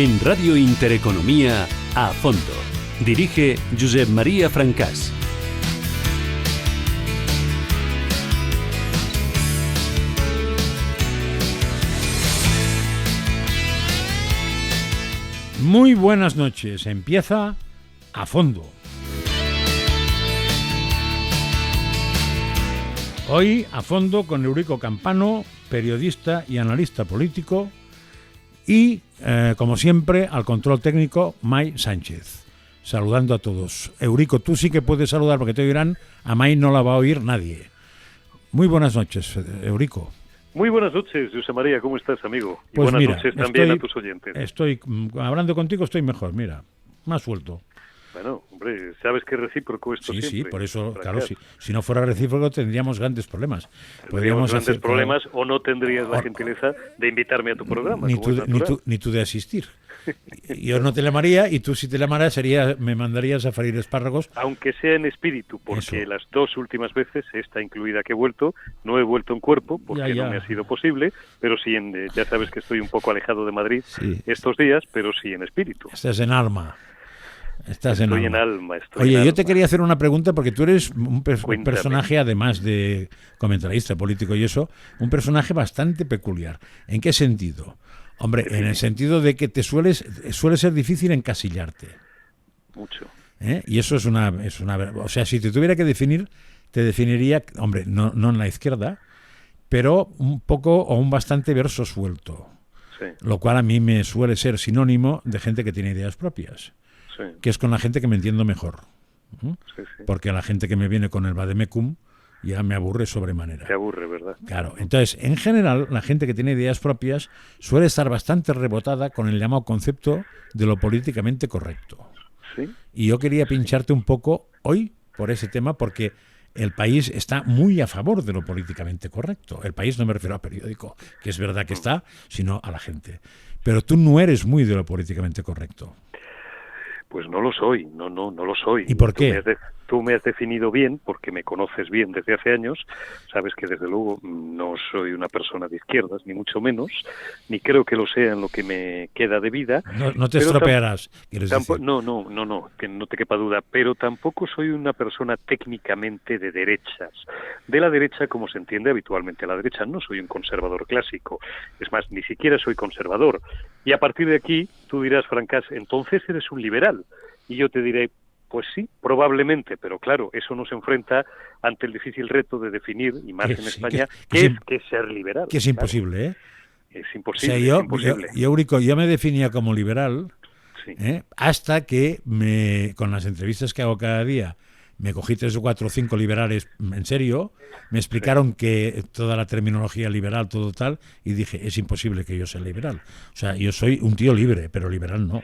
En Radio Intereconomía, A Fondo. Dirige Josep María Francàs. Muy buenas noches. Empieza A Fondo. Hoy A Fondo con Eurico Campano, periodista y analista político, y, como siempre, al control técnico, Mai Sánchez. Saludando a todos. Eurico, tú sí que puedes saludar porque te oirán. A Mai no la va a oír nadie. Muy buenas noches, Eurico. Muy buenas noches, José María. ¿Cómo estás, amigo? Y pues buenas noches también a tus oyentes. Hablando contigo estoy mejor, mira, más suelto. Bueno, hombre, sabes que es recíproco esto siempre. Sí, por eso, claro, si no fuera recíproco tendríamos grandes problemas. Tendríamos grandes problemas o no tendrías la gentileza de invitarme a tu programa. Ni tú de asistir. Yo no te llamaría y tú si te llamaras me mandarías a freír espárragos. Aunque sea en espíritu, porque las dos últimas veces, esta incluida que he vuelto, no he vuelto en cuerpo porque no me ha sido posible, pero sí, ya sabes que estoy un poco alejado de Madrid estos días, pero sí en espíritu. Estás en alma. Estoy en alma. Oye, yo te quería hacer una pregunta porque tú eres un personaje, además de comentarista político y eso, un personaje bastante peculiar. ¿En qué sentido? Hombre, en el sentido de que suele ser difícil encasillarte. Mucho. Y eso es una... O sea, si te tuviera que definir, te definiría, hombre, no en la izquierda, pero un poco o un bastante verso suelto. Sí. Lo cual a mí me suele ser sinónimo de gente que tiene ideas propias. Sí. Que es con la gente que me entiendo mejor. Sí. Porque la gente que me viene con el vademecum ya me aburre sobremanera. Te aburre, ¿verdad? Claro. Entonces, en general, la gente que tiene ideas propias suele estar bastante rebotada con el llamado concepto de lo políticamente correcto. Sí. Y yo quería pincharte un poco hoy por ese tema porque el país está muy a favor de lo políticamente correcto. El país, no me refiero al periódico, que es verdad que está, sino a la gente. Pero tú no eres muy de lo políticamente correcto. Pues no lo soy, no lo soy. ¿Y por qué? Tú me has definido bien, porque me conoces bien desde hace años, sabes que desde luego no soy una persona de izquierdas, ni mucho menos, ni creo que lo sea en lo que me queda de vida. No te estropearás, quieres decir. No, que no te quepa duda, pero tampoco soy una persona técnicamente de derechas. De la derecha, como se entiende habitualmente a la derecha, no soy un conservador clásico, es más, ni siquiera soy conservador. Y a partir de aquí, tú dirás, Francàs, entonces eres un liberal. Y yo te diré, pues sí, probablemente, pero claro, eso nos enfrenta ante el difícil reto de definir, y más en España, qué es ser liberal. Que es imposible, ¿eh? Es imposible, o sea, es imposible. Yo, Eurico, yo me definía como liberal, sí. Hasta que con las entrevistas que hago cada día, me cogí 3 o 4 o 5 liberales en serio, me explicaron que toda la terminología liberal, todo tal, y dije, es imposible que yo sea liberal. O sea, yo soy un tío libre, pero liberal no.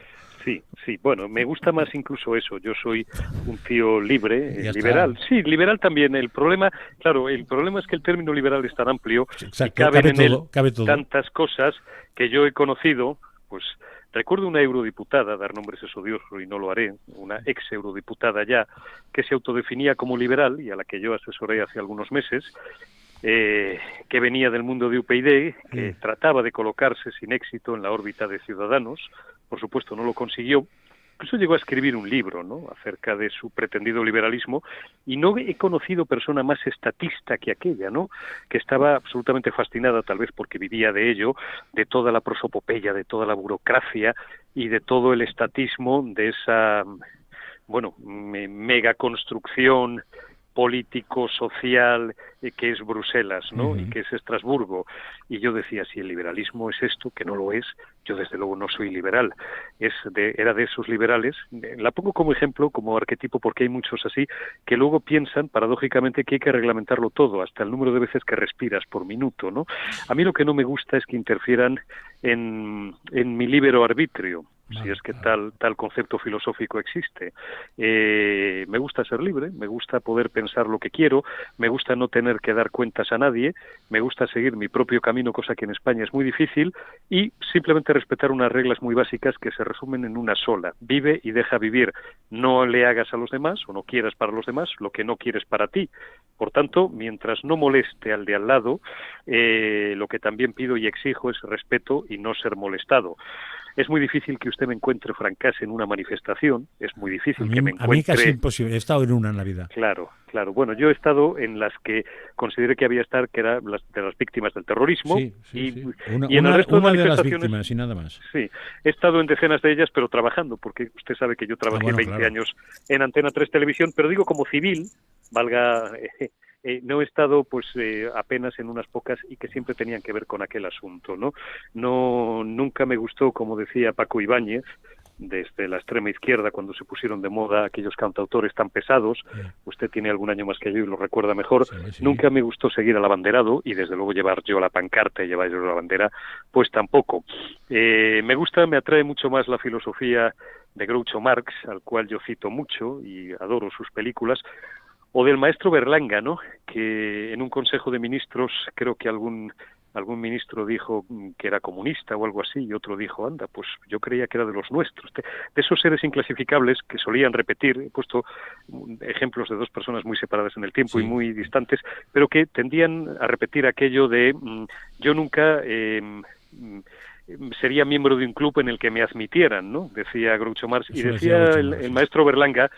Sí, bueno, me gusta más incluso eso, yo soy un tío libre, liberal. Está. Sí, liberal también, el problema es que el término liberal es tan amplio. Exacto, y cabe todo. Tantas cosas que yo he conocido, pues recuerdo una eurodiputada, dar nombres es odioso y no lo haré, una ex eurodiputada ya, que se autodefinía como liberal y a la que yo asesoré hace algunos meses, que venía del mundo de UPyD, que trataba de colocarse sin éxito en la órbita de Ciudadanos, por supuesto no lo consiguió, incluso llegó a escribir un libro, ¿no?, acerca de su pretendido liberalismo, y no he conocido persona más estatista que aquella, ¿no?, que estaba absolutamente fascinada, tal vez porque vivía de ello, de toda la prosopopeya, de toda la burocracia y de todo el estatismo de esa, mega construcción político, social, que es Bruselas, ¿no? Y que es Estrasburgo. Y yo decía, si el liberalismo es esto, que no lo es, yo desde luego no soy liberal. Era de esos liberales, la pongo como ejemplo, como arquetipo, porque hay muchos así, que luego piensan, paradójicamente, que hay que reglamentarlo todo, hasta el número de veces que respiras por minuto, ¿no? A mí lo que no me gusta es que interfieran en mi libero arbitrio, si es que tal concepto filosófico existe. Me gusta ser libre, me gusta poder pensar lo que quiero, me gusta no tener que dar cuentas a nadie, me gusta seguir mi propio camino, cosa que en España es muy difícil, y simplemente respetar unas reglas muy básicas que se resumen en una sola: vive y deja vivir. No le hagas a los demás o no quieras para los demás lo que no quieres para ti. Por tanto, mientras no moleste al de al lado, lo que también pido y exijo es respeto y no ser molestado. Es muy difícil que usted me encuentre, Francás, en una manifestación, es muy difícil que me encuentre... A mí casi imposible, he estado en una en la vida. Claro. Bueno, yo he estado en las que consideré que había estar, que eran las de las víctimas del terrorismo. Sí. Y en el resto una de las manifestaciones, víctimas y nada más. Sí, he estado en decenas de ellas, pero trabajando, porque usted sabe que yo trabajé 20 años en Antena 3 Televisión, pero digo como civil, valga... no he estado pues apenas en unas pocas y que siempre tenían que ver con aquel asunto, ¿no? Nunca me gustó, como decía Paco Ibáñez, desde la extrema izquierda, cuando se pusieron de moda aquellos cantautores tan pesados, usted tiene algún año más que yo y lo recuerda mejor, sí. Nunca me gustó seguir al abanderado, y desde luego llevar yo la pancarta y llevar yo la bandera, pues tampoco. Me atrae mucho más la filosofía de Groucho Marx, al cual yo cito mucho y adoro sus películas, o del maestro Berlanga, ¿no? Que en un consejo de ministros, creo que algún ministro dijo que era comunista o algo así, y otro dijo, anda, pues yo creía que era de los nuestros. De esos seres inclasificables que solían repetir, he puesto ejemplos de dos personas muy separadas en el tiempo, sí, y muy distantes, pero que tendían a repetir aquello de yo nunca... sería miembro de un club en el que me admitieran, ¿no? Decía Groucho Marx, y decía el maestro Berlanga,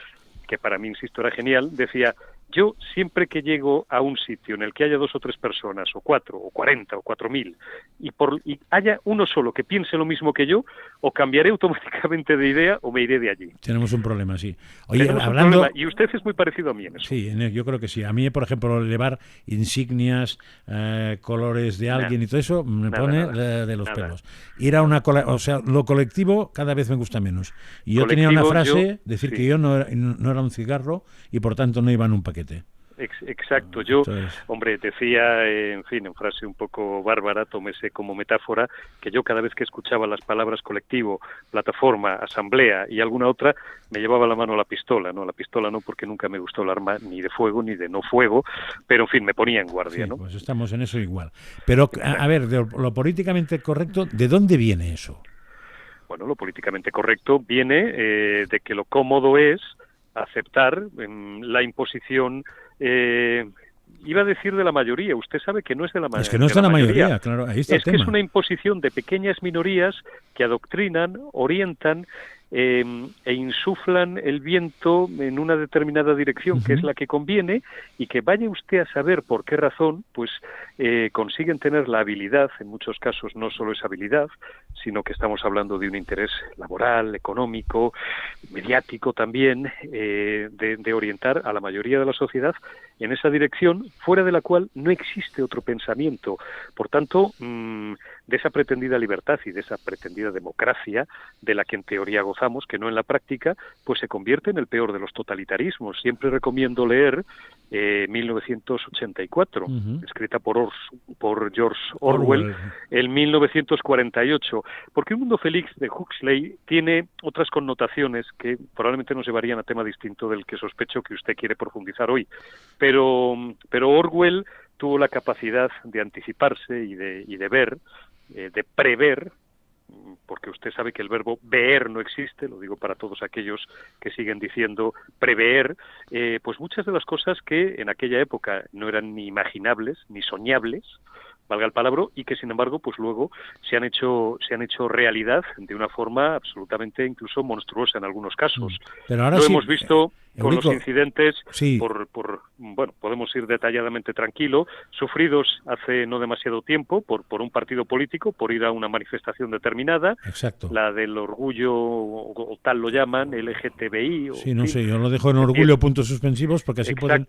que para mí, insisto, era genial, decía, yo siempre que llego a un sitio en el que haya 2 o 3 personas, o 4, o 40, o 4.000, y haya uno solo que piense lo mismo que yo, o cambiaré automáticamente de idea o me iré de allí. Tenemos un problema, sí. Oye, hablando... Y usted es muy parecido a mí en eso. Sí, yo creo que sí. A mí, por ejemplo, llevar insignias, colores de alguien y todo eso, me pone de los pelos. Ir a una... O sea, lo colectivo cada vez me gusta menos. Y yo tenía una frase, decir que yo no era un cigarro y por tanto no iba en un paquete. Exacto, yo, hombre, decía, en fin, en frase un poco bárbara, tómese como metáfora, que yo cada vez que escuchaba las palabras colectivo, plataforma, asamblea y alguna otra, me llevaba la mano a la pistola no porque nunca me gustó el arma ni de fuego ni de no fuego, pero en fin, me ponía en guardia, sí, ¿no? Pues estamos en eso igual. Pero, a ver, de lo políticamente correcto, ¿de dónde viene eso? Bueno, lo políticamente correcto viene de que lo cómodo es aceptar la imposición, iba a decir de la mayoría, usted sabe que no es de la mayoría. Es que no es de la mayoría, claro, ahí está el tema. Es que es una imposición de pequeñas minorías que adoctrinan, orientan e insuflan el viento en una determinada dirección, que es la que conviene, y que vaya usted a saber por qué razón, pues consiguen tener la habilidad, en muchos casos no solo es habilidad, sino que estamos hablando de un interés laboral, económico, mediático también, de orientar a la mayoría de la sociedad en esa dirección, fuera de la cual no existe otro pensamiento. Por tanto, de esa pretendida libertad y de esa pretendida democracia, de la que en teoría gozamos, que no en la práctica, pues se convierte en el peor de los totalitarismos. Siempre recomiendo leer 1984, escrita por George Orwell, el 1948, porque Un mundo feliz de Huxley tiene otras connotaciones que probablemente nos llevarían a tema distinto del que sospecho que usted quiere profundizar hoy. Pero Orwell tuvo la capacidad de anticiparse y de ver, de prever, porque usted sabe que el verbo ver no existe, lo digo para todos aquellos que siguen diciendo prever, pues muchas de las cosas que en aquella época no eran ni imaginables ni soñables, valga el palabra, y que sin embargo pues luego se han hecho realidad de una forma absolutamente incluso monstruosa en algunos casos. Pero ahora lo sí, hemos visto con los incidentes, sí, bueno, podemos ir detalladamente tranquilo, sufridos hace no demasiado tiempo por un partido político, por ir a una manifestación determinada. Exacto. La del orgullo, o tal lo llaman, LGTBI. Sí, no sé, yo lo dejo en orgullo puntos suspensivos, porque así pueden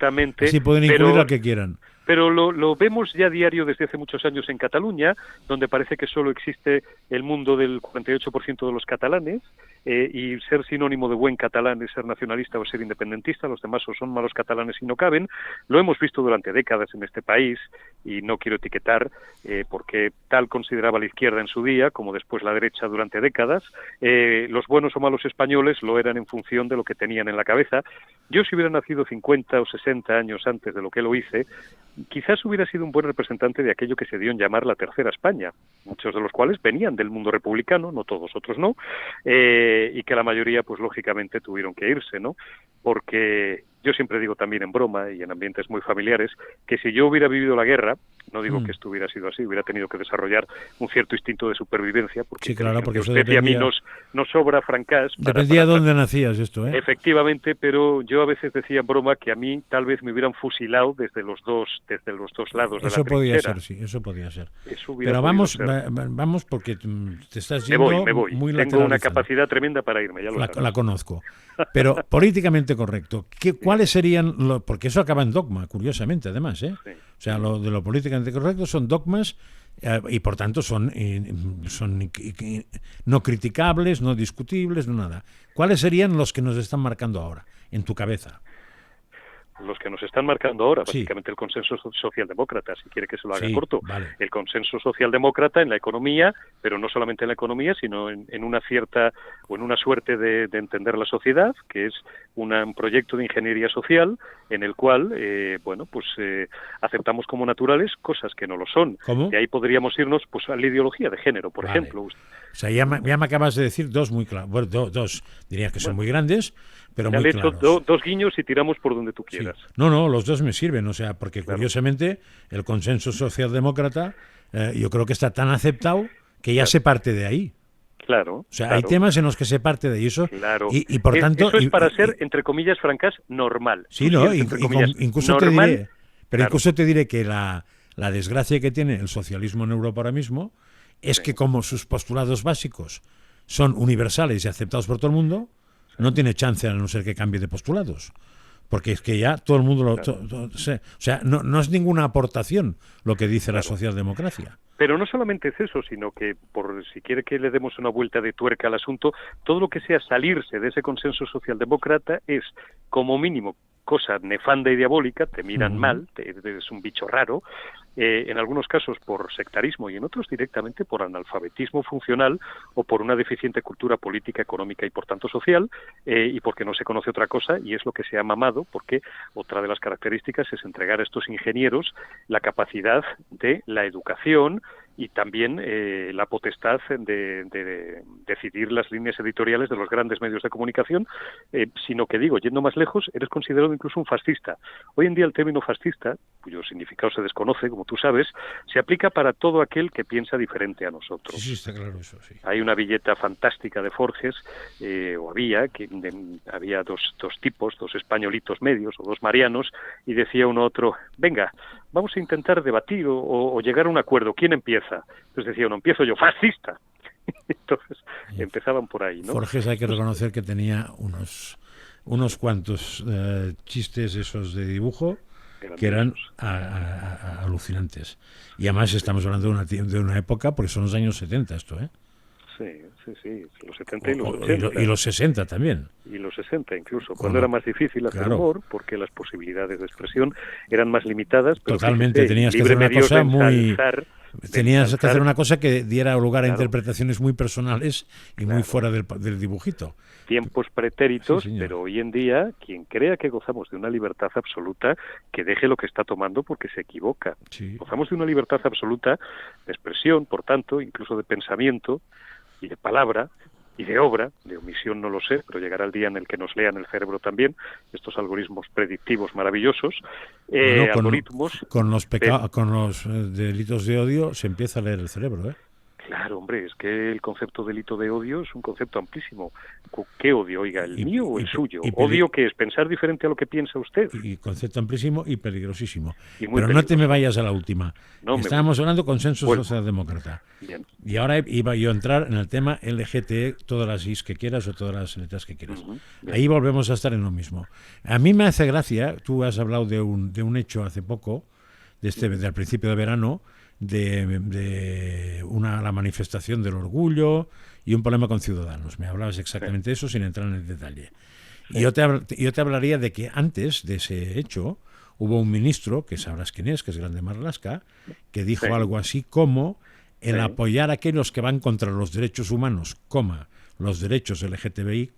incluir al que quieran. Pero lo vemos ya diario desde hace muchos años en Cataluña, donde parece que solo existe el mundo del 48% de los catalanes, y ser sinónimo de buen catalán es ser nacionalista o ser independentista, los demás o son malos catalanes y no caben. Lo hemos visto durante décadas en este país, y no quiero etiquetar, porque tal consideraba la izquierda en su día, como después la derecha durante décadas. Los buenos o malos españoles lo eran en función de lo que tenían en la cabeza. Yo, si hubiera nacido 50 o 60 años antes de lo que lo hice, quizás hubiera sido un buen representante de aquello que se dio en llamar la Tercera España, muchos de los cuales venían del mundo republicano, no todos, otros no, y que la mayoría, pues lógicamente, tuvieron que irse, ¿no? Porque Yo siempre digo también en broma y en ambientes muy familiares que si yo hubiera vivido la guerra, no digo que esto hubiera sido así, hubiera tenido que desarrollar un cierto instinto de supervivencia, porque, sí, claro, porque eso usted dependía, y a mí nos sobra Francás. Dependía de dónde nacías esto, ¿eh? Efectivamente, pero yo a veces decía en broma que a mí tal vez me hubieran fusilado desde los dos lados de la trinchera. Eso podía ser, sí, eso podía ser. Pero vamos porque te estás yendo me voy. muy Tengo una capacidad tremenda para irme, ya lo sabes. La conozco. Pero políticamente correcto, ¿cuáles serían porque eso acaba en dogma, curiosamente, además, ¿eh? Sí. O sea, lo de lo políticamente correcto son dogmas y por tanto son no criticables, no discutibles, no nada. ¿Cuáles serían los que nos están marcando ahora, en tu cabeza? Los que nos están marcando ahora, sí. básicamente el consenso socialdemócrata, si quiere que se lo haga sí, corto. Vale. El consenso socialdemócrata en la economía, pero no solamente en la economía, sino en una cierta o en una suerte de entender la sociedad, que es un proyecto de ingeniería social en el cual, aceptamos como naturales cosas que no lo son. ¿Cómo? Y ahí podríamos irnos pues a la ideología de género, por ejemplo. O sea, ya me acabas de decir dos muy claros. Bueno, dos, diría que son muy grandes, pero muy claros. Le he hecho dos guiños y tiramos por donde tú quieras. Sí. No, los dos me sirven, o sea, porque curiosamente el consenso socialdemócrata yo creo que está tan aceptado que ya se parte de ahí. Claro. O sea, hay temas en los que se parte de eso. Claro. Y por tanto. Eso es para ser, entre comillas, Francás, normal. Sí, ¿no? Incluso normal, te diré. Pero incluso te diré que la desgracia que tiene el socialismo en Europa ahora mismo es que, como sus postulados básicos son universales y aceptados por todo el mundo, no tiene chance a no ser que cambie de postulados. Porque es que ya todo el mundo o sea, no es ninguna aportación lo que dice la socialdemocracia. Pero no solamente es eso, sino que, por si quiere que le demos una vuelta de tuerca al asunto, todo lo que sea salirse de ese consenso socialdemócrata es, como mínimo, cosa nefanda y diabólica, te miran mal, eres un bicho raro, en algunos casos por sectarismo y en otros directamente por analfabetismo funcional o por una deficiente cultura política, económica y por tanto social, y porque no se conoce otra cosa, y es lo que se ha mamado, porque otra de las características es entregar a estos ingenieros la capacidad de la educación y también la potestad de decidir las líneas editoriales de los grandes medios de comunicación, sino que digo, yendo más lejos, eres considerado incluso un fascista. Hoy en día el término fascista, cuyo significado se desconoce, como tú sabes, se aplica para todo aquel que piensa diferente a nosotros. Sí, está claro eso, sí. Hay una billeta fantástica de Forges, había dos tipos, dos españolitos medios o dos marianos, y decía uno a otro, venga, vamos a intentar debatir o llegar a un acuerdo. ¿Quién empieza? Entonces decía uno, empiezo yo, fascista. Entonces empezaban por ahí, ¿no? Forges hay que reconocer que tenía unos cuantos chistes esos de dibujo que eran alucinantes. Y además estamos hablando de una época, porque son los años 70 esto, ¿eh? Sí, los 70 y los 80. Y los 60 también. Y los 60 incluso, cuando era más difícil hacer humor, porque las posibilidades de expresión eran más limitadas. Pero totalmente, tenías que hacer una cosa muy... Tenías que hacer una cosa que diera lugar a interpretaciones muy personales y muy fuera del dibujito. Tiempos pretéritos, pero hoy en día, quien crea que gozamos de una libertad absoluta, que deje lo que está tomando porque se equivoca. Sí. Gozamos de una libertad absoluta de expresión, por tanto, incluso de pensamiento y de palabra y de obra, de omisión no lo sé, pero llegará el día en el que nos lean el cerebro también, estos algoritmos predictivos maravillosos, algoritmos... Con los delitos de odio se empieza a leer el cerebro, ¿eh? Claro, hombre, es que el concepto delito de odio es un concepto amplísimo. ¿Qué odio? Oiga, ¿el mío o el suyo? ¿Odio qué es? ¿Pensar diferente a lo que piensa usted? Y concepto amplísimo y peligrosísimo. Pero peligroso. No te me vayas a la última. Estábamos hablando de consenso socialdemócrata. Bien. Y ahora iba yo a entrar en el tema LGTE, todas las is que quieras o todas las letras que quieras. Ahí volvemos a estar en lo mismo. A mí me hace gracia, tú has hablado de un hecho hace poco, del principio de verano, de la manifestación del orgullo y un problema con Ciudadanos. Me hablabas exactamente de eso sin entrar en el detalle. Y yo te hablaría de que antes de ese hecho hubo un ministro, que sabrás quién es, que es Grande Marlaska, que dijo algo así como el apoyar a aquellos que van contra los derechos humanos, los derechos LGTBI,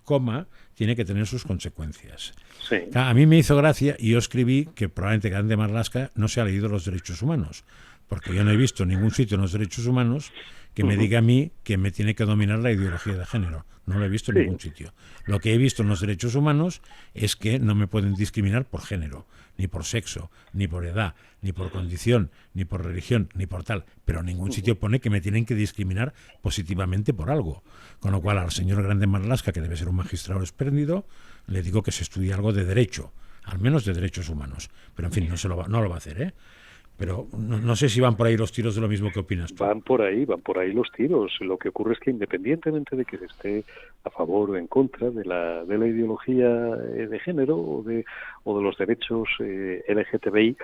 tiene que tener sus consecuencias. Sí. A mí me hizo gracia y yo escribí que probablemente Grande Marlaska no se ha leído los derechos humanos, Porque yo no he visto en ningún sitio en los derechos humanos que me diga a mí que me tiene que dominar la ideología de género. No lo he visto en ningún sitio. Lo que he visto en los derechos humanos es que no me pueden discriminar por género, ni por sexo, ni por edad, ni por condición, ni por religión, ni por tal. Pero en ningún sitio pone que me tienen que discriminar positivamente por algo. Con lo cual al señor Grande Marlaska, que debe ser un magistrado espléndido, le digo que se estudie algo de derecho, al menos de derechos humanos. Pero en fin, no lo va a hacer, ¿eh? Pero no sé si van por ahí los tiros de lo mismo que opinas tú. Van por ahí los tiros. Lo que ocurre es que independientemente de que se esté a favor o en contra de la ideología de género o de los derechos LGTBI,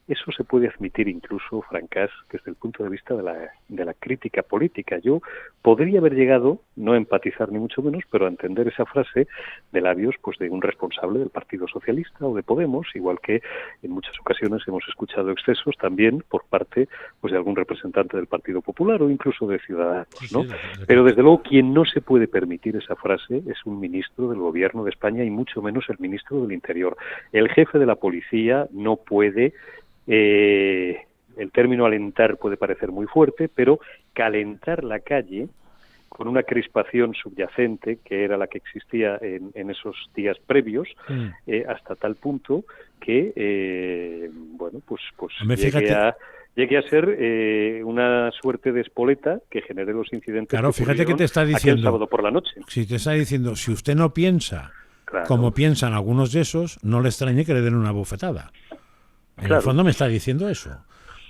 eso se puede admitir incluso, Francás, desde el punto de vista de la crítica política. Yo podría haber llegado, no a empatizar ni mucho menos, pero a entender esa frase de labios pues de un responsable del Partido Socialista o de Podemos, igual que en muchas ocasiones hemos escuchado excesos también por parte pues de algún representante del Partido Popular o incluso de Ciudadanos, ¿no? Pero desde luego quien no se puede permitir esa frase es un ministro del Gobierno de España y mucho menos el ministro del Interior. El jefe de la policía no puede... el término alentar puede parecer muy fuerte, pero calentar la calle con una crispación subyacente, que era la que existía en esos días previos, hasta tal punto que, llegue a ser una suerte de espoleta que genere los incidentes. Claro, fíjate que te está diciendo, aquel sábado por la noche. Si te está diciendo, si usted no piensa como piensan algunos de esos, no le extrañe que le den una bofetada. En el fondo me está diciendo eso.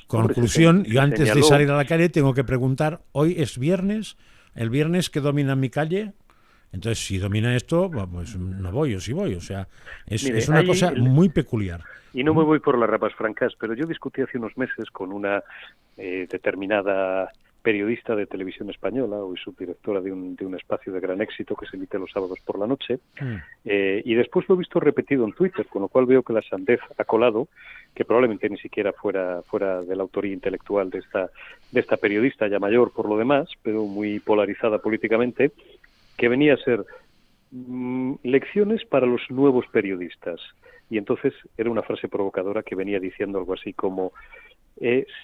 Conclusión, yo antes de salir a la calle tengo que preguntar, hoy es viernes, el viernes que domina mi calle, entonces si domina esto, pues no voy, o sí voy, o sea, es una cosa muy peculiar. Y no me voy por las ramas, Francás, pero yo discutí hace unos meses con una determinada periodista de televisión española, hoy subdirectora de un espacio de gran éxito que se emite los sábados por la noche, y después lo he visto repetido en Twitter, con lo cual veo que la sandez ha colado, que probablemente ni siquiera fuera de la autoría intelectual de esta periodista ya mayor por lo demás, pero muy polarizada políticamente, que venía a ser lecciones para los nuevos periodistas. Y entonces era una frase provocadora que venía diciendo algo así como,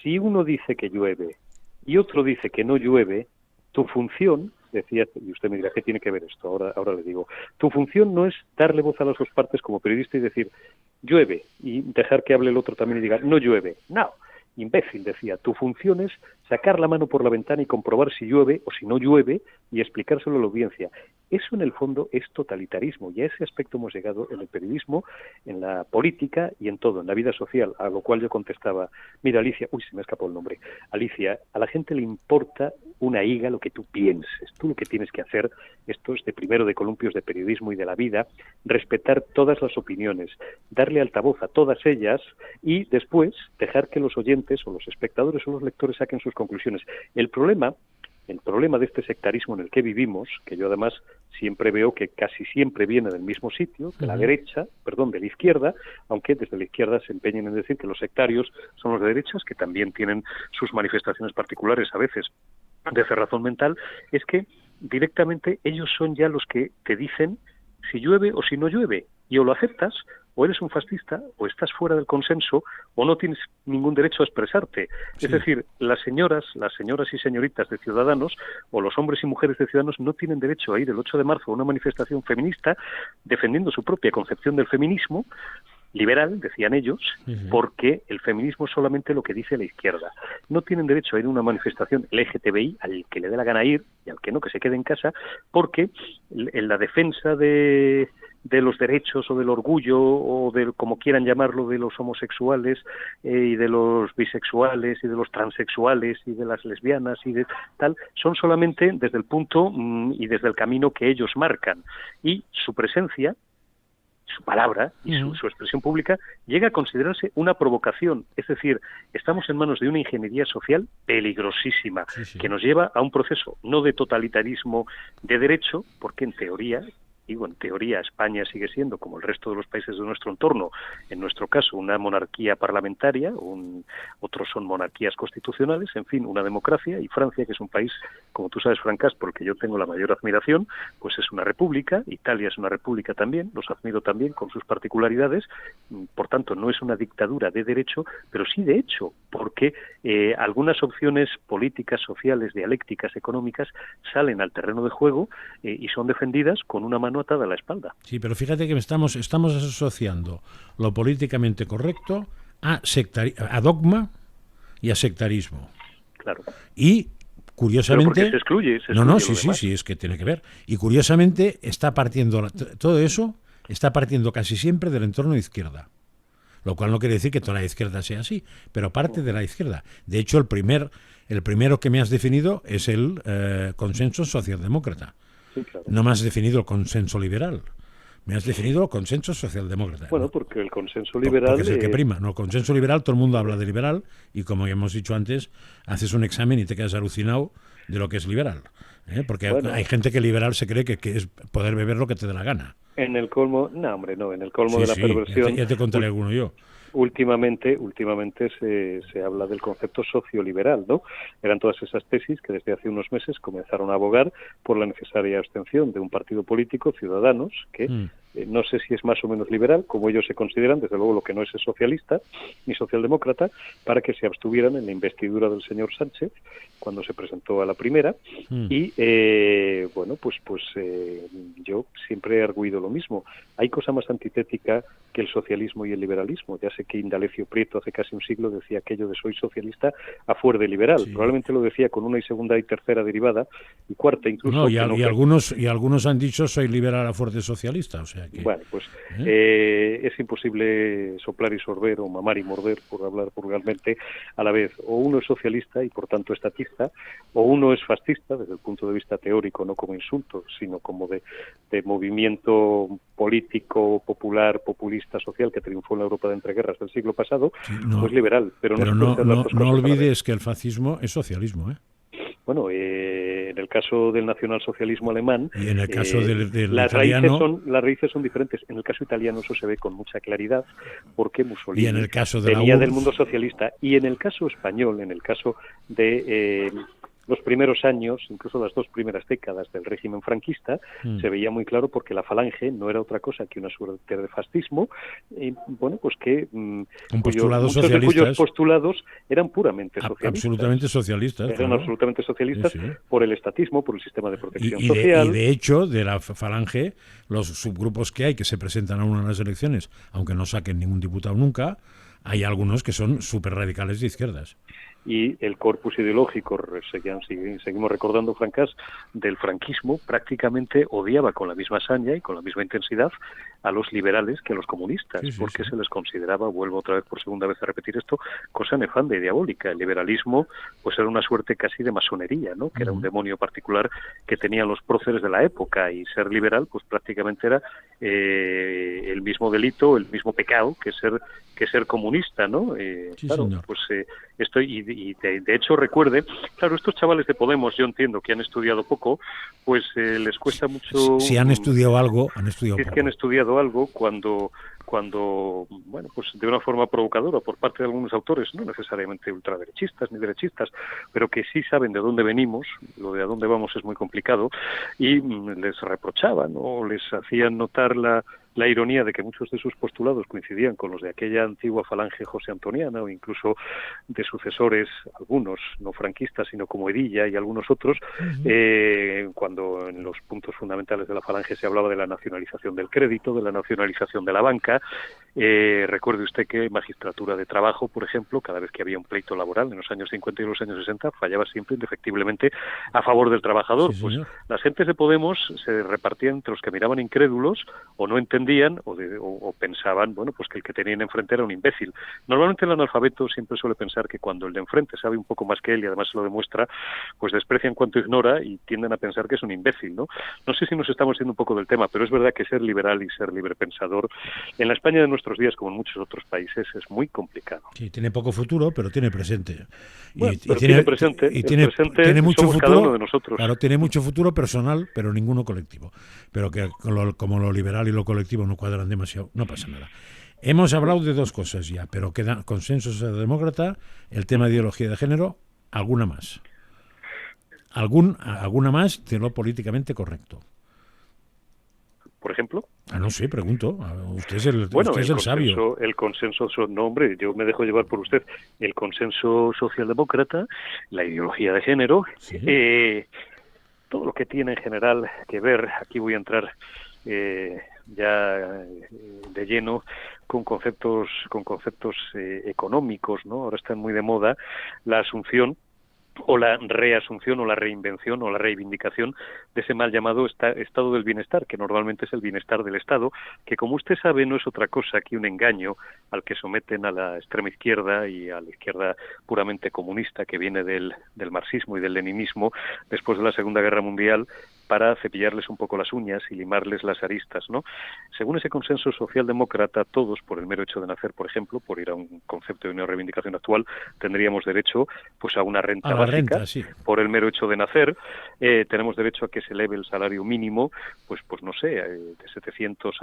si uno dice que llueve y otro dice que no llueve, tu función, decía, y usted me dirá, ¿qué tiene que ver esto? Ahora le digo, tu función no es darle voz a las dos partes como periodista y decir, llueve, y dejar que hable el otro también y diga, no llueve. No, imbécil, decía, tu función es sacar la mano por la ventana y comprobar si llueve o si no llueve y explicárselo a la audiencia. Eso en el fondo es totalitarismo y a ese aspecto hemos llegado en el periodismo, en la política y en todo, en la vida social, a lo cual yo contestaba, mira Alicia, se me ha escapado el nombre, Alicia, a la gente le importa una higa lo que tú pienses, tú lo que tienes que hacer, esto es de primero de columpios de periodismo y de la vida, respetar todas las opiniones, darle altavoz a todas ellas y después dejar que los oyentes o los espectadores o los lectores saquen sus conclusiones. El problema de este sectarismo en el que vivimos, que yo además siempre veo que casi siempre viene del mismo sitio, de la de la izquierda, aunque desde la izquierda se empeñen en decir que los sectarios son los de derechas, que también tienen sus manifestaciones particulares a veces de cerrazón mental, es que directamente ellos son ya los que te dicen si llueve o si no llueve, y o lo aceptas, o eres un fascista, o estás fuera del consenso, o no tienes ningún derecho a expresarte. Sí. Es decir, las señoras y señoritas de Ciudadanos, o los hombres y mujeres de Ciudadanos, no tienen derecho a ir el 8 de marzo a una manifestación feminista defendiendo su propia concepción del feminismo, liberal, decían ellos, porque el feminismo es solamente lo que dice la izquierda. No tienen derecho a ir a una manifestación LGTBI, al que le dé la gana ir, y al que no, que se quede en casa, porque en la defensa de los derechos o del orgullo o de como quieran llamarlo de los homosexuales y de los bisexuales y de los transexuales y de las lesbianas y de tal, son solamente desde el punto y desde el camino que ellos marcan, y su presencia, su palabra y su expresión pública llega a considerarse una provocación. Es decir, estamos en manos de una ingeniería social peligrosísima, que nos lleva a un proceso no de totalitarismo de derecho, porque en teoría, digo, en teoría España sigue siendo, como el resto de los países de nuestro entorno, en nuestro caso, una monarquía parlamentaria, otros son monarquías constitucionales, en fin, una democracia, y Francia, que es un país, como tú sabes, Francás, porque yo tengo la mayor admiración, pues es una república, Italia es una república también, los admiro también con sus particularidades, por tanto, no es una dictadura de derecho, pero sí de hecho, porque algunas opciones políticas, sociales, dialécticas, económicas, salen al terreno de juego y son defendidas con una mano atada a la espalda. Sí, pero fíjate que estamos asociando lo políticamente correcto a dogma y a sectarismo. Claro. Y curiosamente... Pero porque se excluye sí, es que tiene que ver. Y curiosamente todo eso está partiendo casi siempre del entorno de izquierda. Lo cual no quiere decir que toda la izquierda sea así, pero parte de la izquierda. De hecho, el primero que me has definido es el consenso socialdemócrata. Sí, claro. No me has definido el consenso liberal. Me has definido el consenso socialdemócrata. Bueno, porque el consenso liberal... Porque es el que prima. No, el consenso liberal, todo el mundo habla de liberal, y como ya hemos dicho antes, haces un examen y te quedas alucinado de lo que es liberal. Porque hay gente que liberal se cree que es poder beber lo que te dé la gana. En el colmo... No, hombre, no. En el colmo de la perversión... Ya te contaré alguno yo. Últimamente se habla del concepto socioliberal, ¿no? Eran todas esas tesis que desde hace unos meses comenzaron a abogar por la necesaria abstención de un partido político, Ciudadanos, que no sé si es más o menos liberal, como ellos se consideran, desde luego lo que no es socialista ni socialdemócrata, para que se abstuvieran en la investidura del señor Sánchez cuando se presentó a la primera. Y, yo siempre he arguido lo mismo. Hay cosa más antitética que el socialismo y el liberalismo. Ya sé que Indalecio Prieto hace casi un siglo decía aquello de soy socialista a fuer de liberal. Sí. Probablemente lo decía con una y segunda y tercera derivada y cuarta incluso. No, y algunos han dicho soy liberal a fuer de socialista. O sea que, bueno, pues es imposible soplar y sorber o mamar y morder, por hablar vulgarmente, a la vez. O uno es socialista y por tanto estatista, o uno es fascista desde el punto de vista teórico, no como insulto, sino como de movimiento político, popular, populista, social que triunfó en la Europa de entreguerras del siglo pasado, pues liberal. Pero no olvides que el fascismo es socialismo, ¿eh? Bueno, en el caso del nacionalsocialismo alemán, y en el caso del las italiano, raíces son diferentes. En el caso italiano eso se ve con mucha claridad, porque Mussolini y en el caso de venía del mundo socialista. Y en el caso español, en el caso de los primeros años, incluso las 2 primeras décadas del régimen franquista, se veía muy claro porque la Falange no era otra cosa que una suerte de fascismo, cuyos postulados eran puramente socialistas. Absolutamente socialistas. Eran absolutamente socialistas, sí. Por el estatismo, por el sistema de protección social. Y de hecho, de la Falange, los subgrupos que hay que se presentan a las elecciones, aunque no saquen ningún diputado nunca, hay algunos que son súper radicales de izquierdas. Y el corpus ideológico, seguimos recordando, Francás, del franquismo, prácticamente odiaba con la misma saña y con la misma intensidad a los liberales que a los comunistas, porque se les consideraba, vuelvo otra vez por segunda vez a repetir esto, cosa nefanda y diabólica. El liberalismo pues era una suerte casi de masonería, ¿no? Que era un demonio particular que tenían los próceres de la época, y ser liberal pues prácticamente era el mismo delito, el mismo pecado que ser comunista, ¿no? Claro, señor. Pues de hecho recuerde, claro, estos chavales de Podemos, yo entiendo que han estudiado poco, pues les cuesta mucho. Si han estudiado algo, han estudiado poco. Es que han estudiado algo cuando, bueno, pues de una forma provocadora por parte de algunos autores, no necesariamente ultraderechistas ni derechistas, pero que sí saben de dónde venimos, lo de a dónde vamos es muy complicado, y les reprochaban o les hacían notar la ironía de que muchos de sus postulados coincidían con los de aquella antigua falange josé antoniana, o incluso de sucesores, algunos no franquistas, sino como Edilla y algunos otros, cuando en los puntos fundamentales de la falange se hablaba de la nacionalización del crédito, de la nacionalización de la banca. Recuerde usted que Magistratura de Trabajo, por ejemplo, cada vez que había un pleito laboral en los años 50 y los años 60, fallaba siempre indefectiblemente a favor del trabajador. Sí, pues las gentes de Podemos se repartían entre los que miraban incrédulos o no entendían defendían o pensaban, bueno, pues que el que tenían enfrente era un imbécil. Normalmente el analfabeto siempre suele pensar que cuando el de enfrente sabe un poco más que él y además se lo demuestra, pues desprecian cuanto ignora y tienden a pensar que es un imbécil, ¿no? No sé si nos estamos yendo un poco del tema, pero es verdad que ser liberal y ser librepensador en la España de nuestros días, como en muchos otros países, es muy complicado. Sí, tiene poco futuro, pero tiene presente. Bueno, pero tiene presente. Tiene mucho somos futuro, cada uno de nosotros. Claro, tiene mucho futuro personal, pero ninguno colectivo. Pero que como lo liberal y lo colectivo no cuadran demasiado, no pasa nada. Hemos hablado de dos cosas ya, pero queda consenso socialdemócrata, el tema de ideología de género, alguna más. Alguna más de lo políticamente correcto. Por ejemplo. No sé, pregunto. Usted es el, bueno, usted es el sabio. El consenso, no, hombre, yo me dejo llevar por usted. El consenso socialdemócrata, la ideología de género, ¿Sí? Todo lo que tiene en general que ver, aquí voy a entrar ya de lleno con conceptos económicos, ¿no? Ahora están muy de moda la asunción o la reasunción o la reinvención o la reivindicación de ese mal llamado estado del bienestar, que normalmente es el bienestar del Estado, que como usted sabe no es otra cosa que un engaño al que someten a la extrema izquierda y a la izquierda puramente comunista que viene del marxismo y del leninismo después de la Segunda Guerra Mundial, para cepillarles un poco las uñas y limarles las aristas, ¿no? Según ese consenso socialdemócrata, todos, por el mero hecho de nacer, por ejemplo, por ir a un concepto de una reivindicación actual, tendríamos derecho pues a una renta básica, sí. Por el mero hecho de nacer. Tenemos derecho a que se eleve el salario mínimo, pues no sé, de 700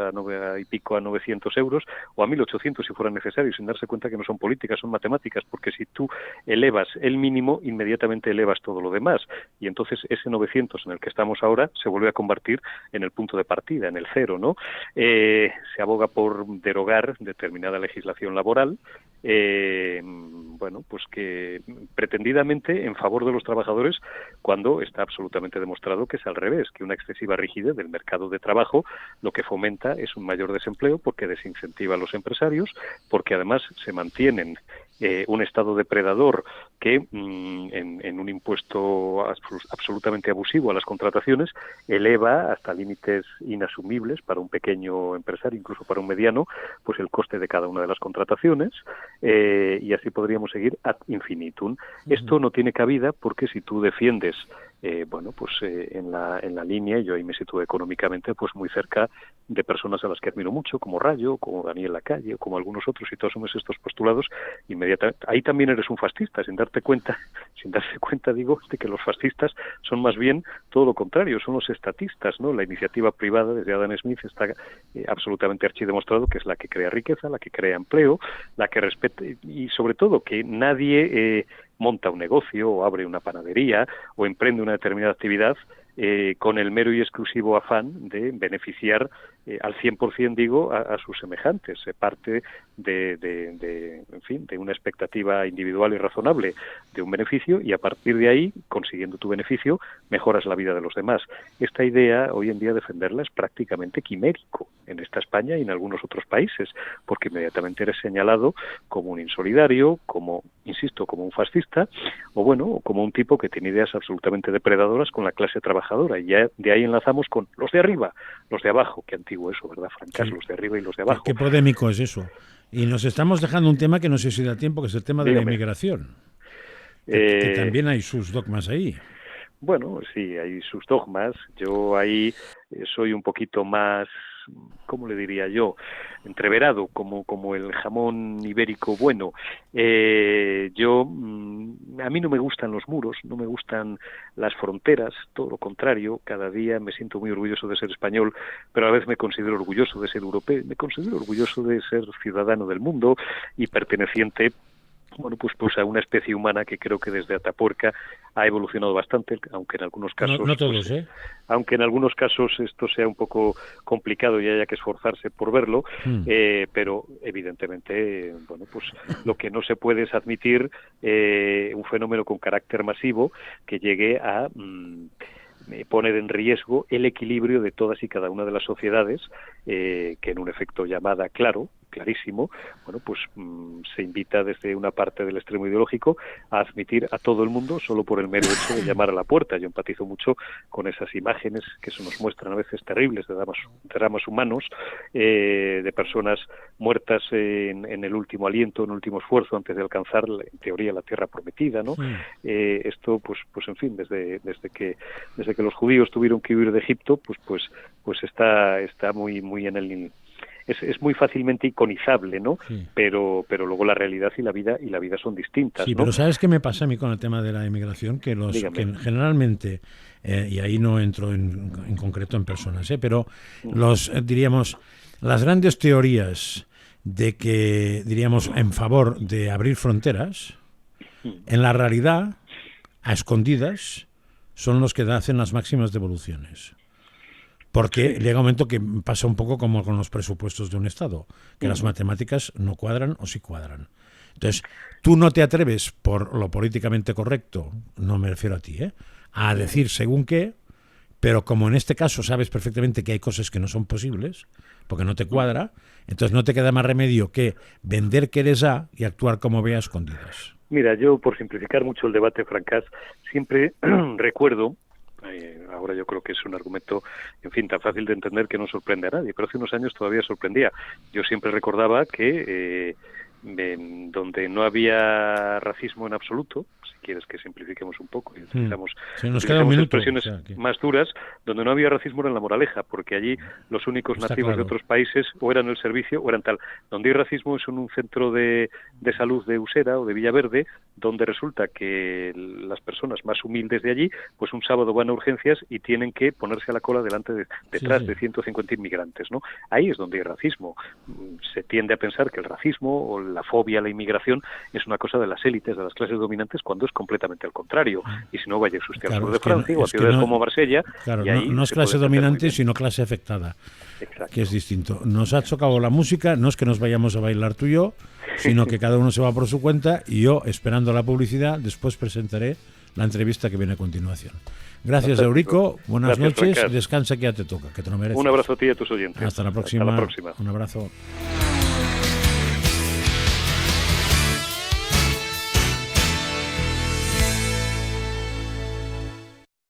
y pico a 900 euros, o a 1.800 si fuera necesario, sin darse cuenta que no son políticas, son matemáticas, porque si tú elevas el mínimo, inmediatamente elevas todo lo demás, y entonces ese 900 en el que estamos ahora se vuelve a convertir en el punto de partida, en el cero, ¿no? Se aboga por derogar determinada legislación laboral, bueno, pues que pretendidamente en favor de los trabajadores, cuando está absolutamente demostrado que es al revés, que una excesiva rigidez del mercado de trabajo lo que fomenta es un mayor desempleo, porque desincentiva a los empresarios, porque además se mantienen un Estado depredador que en un impuesto absolutamente abusivo a las contrataciones eleva hasta límites inasumibles para un pequeño empresario, incluso para un mediano, pues el coste de cada una de las contrataciones, y así podríamos seguir ad infinitum. Esto no tiene cabida porque si tú defiendes bueno, pues en la línea, yo ahí me sitúo económicamente pues muy cerca de personas a las que admiro mucho, como Rayo, como Daniel Lacalle, o como algunos otros, y tú asumes estos postulados, inmediatamente ahí también eres un fascista, sin darse cuenta, digo, de que los fascistas son más bien todo lo contrario, son los estatistas, ¿no? La iniciativa privada, desde Adam Smith, está absolutamente archidemostrado que es la que crea riqueza, la que crea empleo, la que respeta, y sobre todo que nadie monta un negocio o abre una panadería o emprende una determinada actividad con el mero y exclusivo afán de beneficiar al 100%, digo, a sus semejantes. Se parte en fin, de una expectativa individual y razonable de un beneficio, y a partir de ahí, consiguiendo tu beneficio, mejoras la vida de los demás. Esta idea, hoy en día, defenderla es prácticamente quimérico en esta España y en algunos otros países, porque inmediatamente eres señalado como un insolidario, como, insisto, como un fascista, o bueno, o como un tipo que tiene ideas absolutamente depredadoras con la clase trabajadora, y ya de ahí enlazamos con los de arriba, los de abajo. Qué antiguo eso, ¿verdad, Francas? Sí. Los de arriba y los de abajo. Qué polémico es eso. Y nos estamos dejando un tema que no sé si da tiempo, que es el tema de la inmigración. Que también hay sus dogmas ahí. Bueno, sí, hay sus dogmas. Yo ahí soy un poquito más, ¿cómo le diría yo?, entreverado, como el jamón ibérico bueno. A mí no me gustan los muros, no me gustan las fronteras, todo lo contrario. Cada día me siento muy orgulloso de ser español, pero a la vez me considero orgulloso de ser europeo, me considero orgulloso de ser ciudadano del mundo y perteneciente, bueno, pues a una especie humana que creo que desde Atapuerca ha evolucionado bastante, aunque en algunos casos no todos, aunque en algunos casos esto sea un poco complicado y haya que esforzarse por verlo, pero evidentemente, bueno, pues lo que no se puede es admitir un fenómeno con carácter masivo que llegue a poner en riesgo el equilibrio de todas y cada una de las sociedades, que en un efecto llamada, claro, clarísimo, bueno, pues se invita desde una parte del extremo ideológico a admitir a todo el mundo solo por el mero hecho de llamar a la puerta. Yo empatizo mucho con esas imágenes que se nos muestran a veces terribles de dramas humanos, de personas muertas en el último aliento, en el último esfuerzo antes de alcanzar, en teoría, la tierra prometida, ¿no? Sí. Esto, pues en fin, desde que los judíos tuvieron que huir de Egipto, pues está muy en el... Es muy fácilmente iconizable, ¿no? Sí. Pero luego la realidad y la vida son distintas. Sí, ¿no? Pero ¿sabes qué me pasa a mí con el tema de la inmigración? Que generalmente, y ahí no entro en concreto en personas, pero diríamos, las grandes teorías de que, diríamos, en favor de abrir fronteras, en la realidad, a escondidas, son los que hacen las máximas devoluciones. Porque llega un momento que pasa un poco como con los presupuestos de un Estado, que las matemáticas no cuadran o sí cuadran. Entonces, tú no te atreves, por lo políticamente correcto, no me refiero a ti, a decir según qué, pero como en este caso sabes perfectamente que hay cosas que no son posibles, porque no te cuadra, entonces no te queda más remedio que vender que eres A y actuar como B a escondidas. Mira, yo, por simplificar mucho el debate, Francás, siempre recuerdo... ahora yo creo que es un argumento, en fin, tan fácil de entender que no sorprende a nadie, pero hace unos años todavía sorprendía. Yo siempre recordaba que donde no había racismo en absoluto, si quieres que simplifiquemos un poco y utilizamos expresiones más duras, donde no había racismo era en La Moraleja, porque allí los únicos nativos de otros países o eran el servicio o eran tal. Donde hay racismo es en un centro de salud de Usera o de Villaverde, donde resulta que las personas más humildes de allí, pues un sábado van a urgencias y tienen que ponerse a la cola detrás de 150 inmigrantes, ¿no? Ahí es donde hay racismo. Se tiende a pensar que el racismo o la fobia a la inmigración es una cosa de las élites, de las clases dominantes, cuando es completamente al contrario. Y si no, vaya usted al sur de Francia o a ciudades como Marsella. Claro, y ahí no es clase dominante, sino clase afectada. Exacto. Que es distinto. Nos ha chocado la música, no es que nos vayamos a bailar tú y yo, sino que cada uno se va por su cuenta y yo, esperando la publicidad, después presentaré la entrevista que viene a continuación. Gracias, Eurico. Buenas noches. Francás. Descansa, que ya te toca, que te lo mereces. Un abrazo a ti y a tus oyentes. Hasta la próxima. Hasta la próxima. Un abrazo.